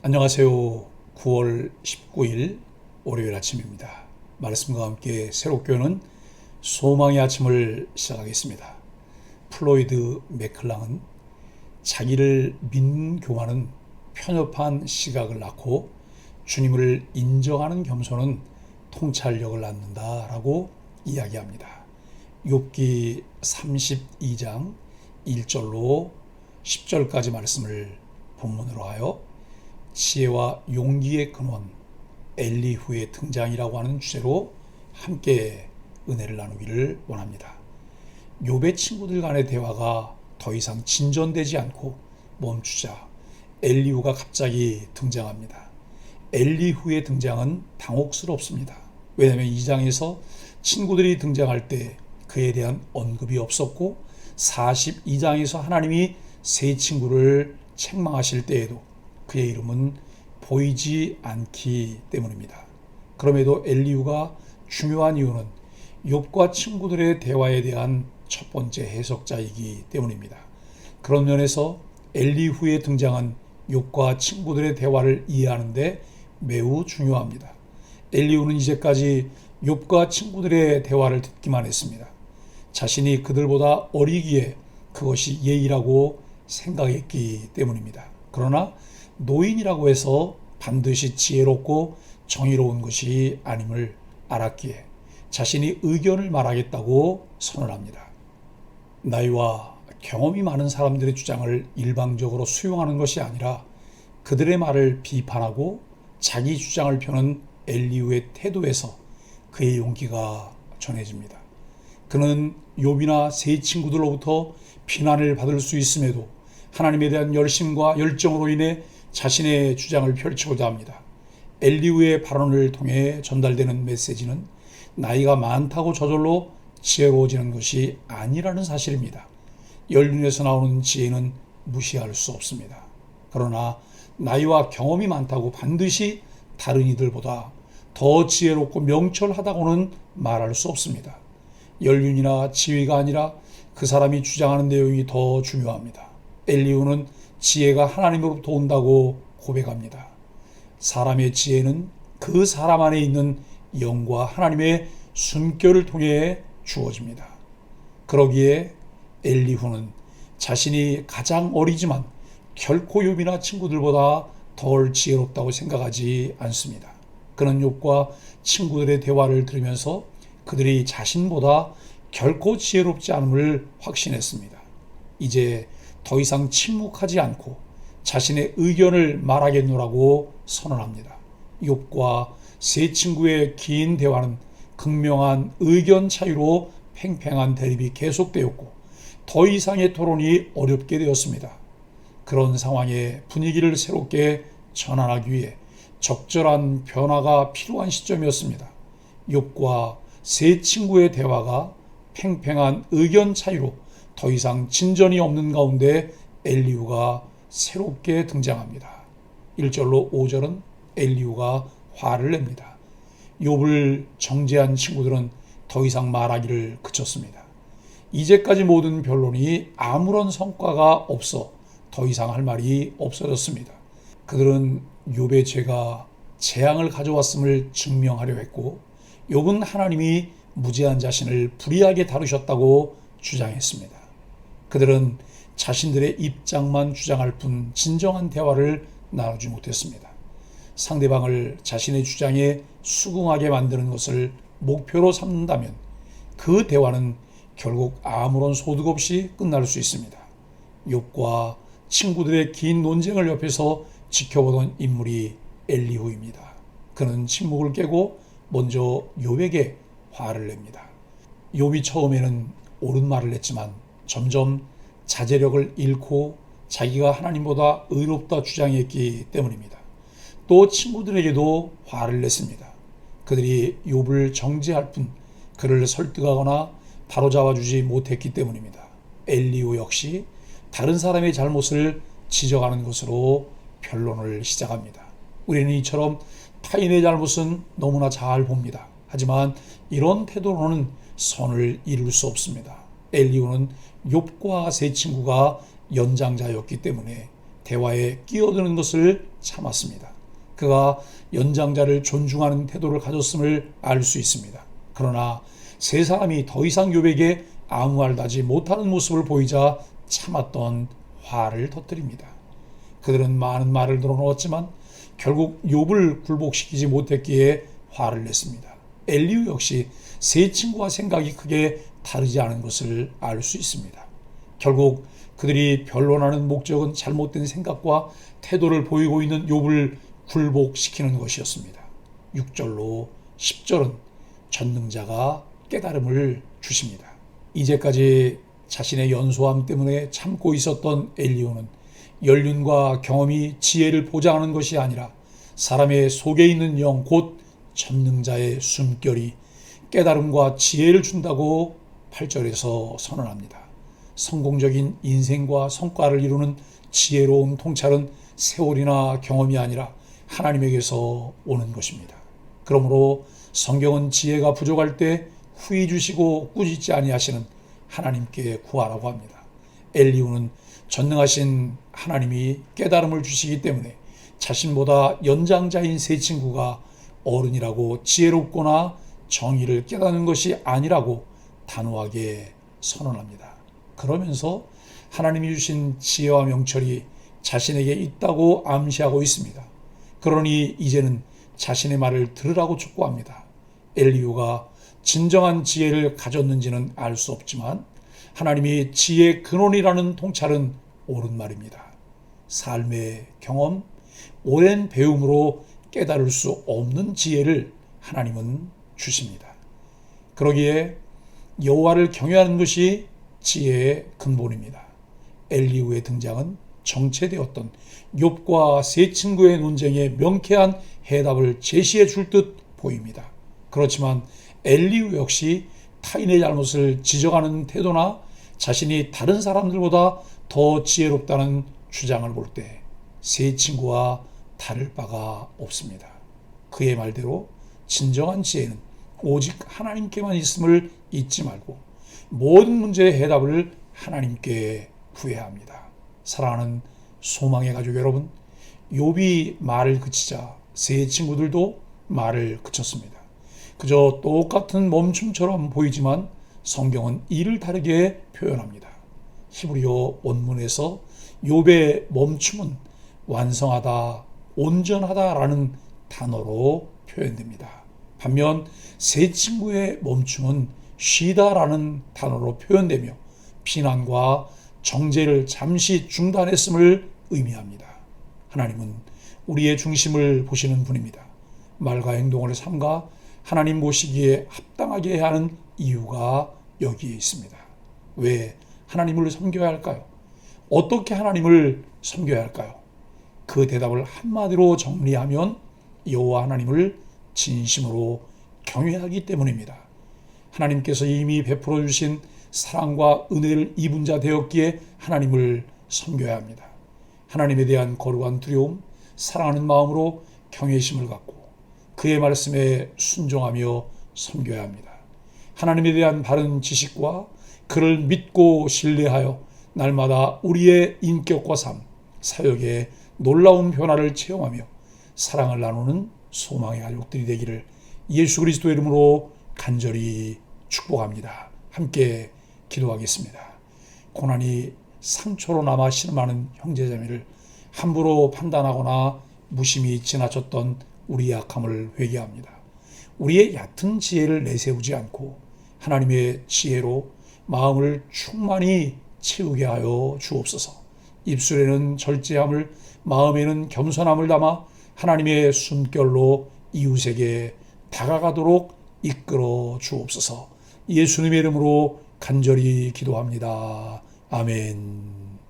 안녕하세요. 9월 19일 월요일 아침입니다. 말씀과 함께 새롭게 오는 소망의 아침을 시작하겠습니다. 플로이드 맥클랑은 자기를 믿는 교만은 편협한 시각을 낳고 주님을 인정하는 겸손은 통찰력을 낳는다라고 이야기합니다. 욥기 32장 1절로 10절까지 말씀을 본문으로 하여 지혜와 용기의 근원 엘리후의 등장이라고 하는 주제로 함께 은혜를 나누기를 원합니다. 욥의 친구들 간의 대화가 더 이상 진전되지 않고 멈추자 엘리후가 갑자기 등장합니다. 엘리후의 등장은 당혹스럽습니다. 왜냐하면 이 장에서 친구들이 등장할 때 그에 대한 언급이 없었고 42장에서 하나님이 세 친구를 책망하실 때에도 그의 이름은 보이지 않기 때문입니다. 그럼에도 엘리후가 중요한 이유는 욥과 친구들의 대화에 대한 첫 번째 해석자이기 때문입니다. 그런 면에서 엘리후의 등장은 욥과 친구들의 대화를 이해하는 데 매우 중요합니다. 엘리후는 이제까지 욥과 친구들의 대화를 듣기만 했습니다. 자신이 그들보다 어리기에 그것이 예의라고 생각했기 때문입니다. 그러나 노인이라고 해서 반드시 지혜롭고 정의로운 것이 아님을 알았기에 자신이 의견을 말하겠다고 선언합니다. 나이와 경험이 많은 사람들의 주장을 일방적으로 수용하는 것이 아니라 그들의 말을 비판하고 자기 주장을 펴는 엘리후의 태도에서 그의 용기가 전해집니다. 그는 욥이나 세 친구들로부터 비난을 받을 수 있음에도 하나님에 대한 열심과 열정으로 인해 자신의 주장을 펼치고자 합니다. 엘리후의 발언을 통해 전달되는 메시지는 나이가 많다고 저절로 지혜로워지는 것이 아니라는 사실입니다. 연륜에서 나오는 지혜는 무시할 수 없습니다. 그러나 나이와 경험이 많다고 반드시 다른 이들보다 더 지혜롭고 명철하다고는 말할 수 없습니다. 연륜이나 지위가 아니라 그 사람이 주장하는 내용이 더 중요합니다. 엘리후는 지혜가 하나님으로부터 온다고 고백합니다. 사람의 지혜는 그 사람 안에 있는 영과 하나님의 숨결을 통해 주어집니다. 그러기에 엘리후는 자신이 가장 어리지만 결코 욥이나 친구들보다 덜 지혜롭다고 생각하지 않습니다. 그는 욥과 친구들의 대화를 들으면서 그들이 자신보다 결코 지혜롭지 않음을 확신했습니다. 이제 더 이상 침묵하지 않고 자신의 의견을 말하겠노라고 선언합니다. 욥과 세 친구의 긴 대화는 극명한 의견 차이로 팽팽한 대립이 계속되었고 더 이상의 토론이 어렵게 되었습니다. 그런 상황의 분위기를 새롭게 전환하기 위해 적절한 변화가 필요한 시점이었습니다. 욥과 세 친구의 대화가 팽팽한 의견 차이로 더 이상 진전이 없는 가운데 엘리후가 새롭게 등장합니다. 1절로 5절은 엘리후가 화를 냅니다. 욥을 정죄한 친구들은 더 이상 말하기를 그쳤습니다. 이제까지 모든 변론이 아무런 성과가 없어 더 이상 할 말이 없어졌습니다. 그들은 욥의 죄가 재앙을 가져왔음을 증명하려 했고 욥은 하나님이 무죄한 자신을 불의하게 다루셨다고 주장했습니다. 그들은 자신들의 입장만 주장할 뿐 진정한 대화를 나누지 못했습니다. 상대방을 자신의 주장에 수긍하게 만드는 것을 목표로 삼는다면 그 대화는 결국 아무런 소득 없이 끝날 수 있습니다. 욥과 친구들의 긴 논쟁을 옆에서 지켜보던 인물이 엘리후입니다. 그는 침묵을 깨고 먼저 욥에게 화를 냅니다. 욥이 처음에는 옳은 말을 했지만 점점 자제력을 잃고 자기가 하나님보다 의롭다 주장했기 때문입니다. 또 친구들에게도 화를 냈습니다. 그들이 욥을 정죄할 뿐 그를 설득하거나 바로잡아주지 못했기 때문입니다. 엘리후 역시 다른 사람의 잘못을 지적하는 것으로 변론을 시작합니다. 우리는 이처럼 타인의 잘못은 너무나 잘 봅니다. 하지만 이런 태도로는 선을 이룰 수 없습니다. 엘리후는 욥과 세 친구가 연장자였기 때문에 대화에 끼어드는 것을 참았습니다. 그가 연장자를 존중하는 태도를 가졌음을 알 수 있습니다. 그러나 세 사람이 더 이상 욥에게 아무 말도 하지 못하는 모습을 보이자 참았던 화를 터뜨립니다. 그들은 많은 말을 늘어놓았지만 결국 욥을 굴복시키지 못했기에 화를 냈습니다. 엘리후 역시 세 친구와 생각이 크게 다르지 않은 것을 알 수 있습니다. 결국 그들이 변론하는 목적은 잘못된 생각과 태도를 보이고 있는 욥을 굴복시키는 것이었습니다. 6절로 10절은 전능자가 깨달음을 주십니다. 이제까지 자신의 연소함 때문에 참고 있었던 엘리후는 연륜과 경험이 지혜를 보장하는 것이 아니라 사람의 속에 있는 영, 곧 전능자의 숨결이 깨달음과 지혜를 준다고 8절에서 선언합니다. 성공적인 인생과 성과를 이루는 지혜로운 통찰은 세월이나 경험이 아니라 하나님에게서 오는 것입니다. 그러므로 성경은 지혜가 부족할 때 후히 주시고 꾸짖지 아니하시는 하나님께 구하라고 합니다. 엘리후는 전능하신 하나님이 깨달음을 주시기 때문에 자신보다 연장자인 세 친구가 어른이라고 지혜롭거나 정의를 깨닫는 것이 아니라고 단호하게 선언합니다. 그러면서 하나님이 주신 지혜와 명철이 자신에게 있다고 암시하고 있습니다. 그러니 이제는 자신의 말을 들으라고 촉구합니다. 엘리후가 진정한 지혜를 가졌는지는 알 수 없지만 하나님이 지혜의 근원이라는 통찰은 옳은 말입니다. 삶의 경험, 오랜 배움으로 깨달을 수 없는 지혜를 하나님은 주십니다. 그러기에 여호와를 경외하는 것이 지혜의 근본입니다. 엘리후의 등장은 정체되었던 욥과 세 친구의 논쟁에 명쾌한 해답을 제시해 줄 듯 보입니다. 그렇지만 엘리후 역시 타인의 잘못을 지적하는 태도나 자신이 다른 사람들보다 더 지혜롭다는 주장을 볼 때 세 친구와 다를 바가 없습니다. 그의 말대로 진정한 지혜는 오직 하나님께만 있음을 잊지 말고 모든 문제의 해답을 하나님께 구해야 합니다. 사랑하는 소망의 가족 여러분, 욥이 말을 그치자 세 친구들도 말을 그쳤습니다. 그저 똑같은 멈춤처럼 보이지만 성경은 이를 다르게 표현합니다. 히브리어 원문에서 욥의 멈춤은 완성하다, 온전하다라는 단어로 표현됩니다. 반면 세 친구의 멈춤은 쉬다라는 단어로 표현되며 비난과 정죄를 잠시 중단했음을 의미합니다. 하나님은 우리의 중심을 보시는 분입니다. 말과 행동을 삼가 하나님 보시기에 합당하게 해야 하는 이유가 여기에 있습니다. 왜 하나님을 섬겨야 할까요? 어떻게 하나님을 섬겨야 할까요? 그 대답을 한마디로 정리하면 여호와 하나님을 진심으로 경외하기 때문입니다. 하나님께서 이미 베풀어 주신 사랑과 은혜를 입은 자 되었기에 하나님을 섬겨야 합니다. 하나님에 대한 거룩한 두려움, 사랑하는 마음으로 경외심을 갖고 그의 말씀에 순종하며 섬겨야 합니다. 하나님에 대한 바른 지식과 그를 믿고 신뢰하여 날마다 우리의 인격과 삶, 사역에 놀라운 변화를 체험하며 사랑을 나누는 소망의 가족들이 되기를 예수 그리스도의 이름으로 간절히 축복합니다. 함께 기도하겠습니다. 고난이 상처로 남아 신음하는 형제자매를 함부로 판단하거나 무심히 지나쳤던 우리의 약함을 회개합니다. 우리의 얕은 지혜를 내세우지 않고 하나님의 지혜로 마음을 충만히 채우게 하여 주옵소서. 입술에는 절제함을, 마음에는 겸손함을 담아 하나님의 숨결로 이웃에게 다가가도록 이끌어 주옵소서. 예수님의 이름으로 간절히 기도합니다. 아멘.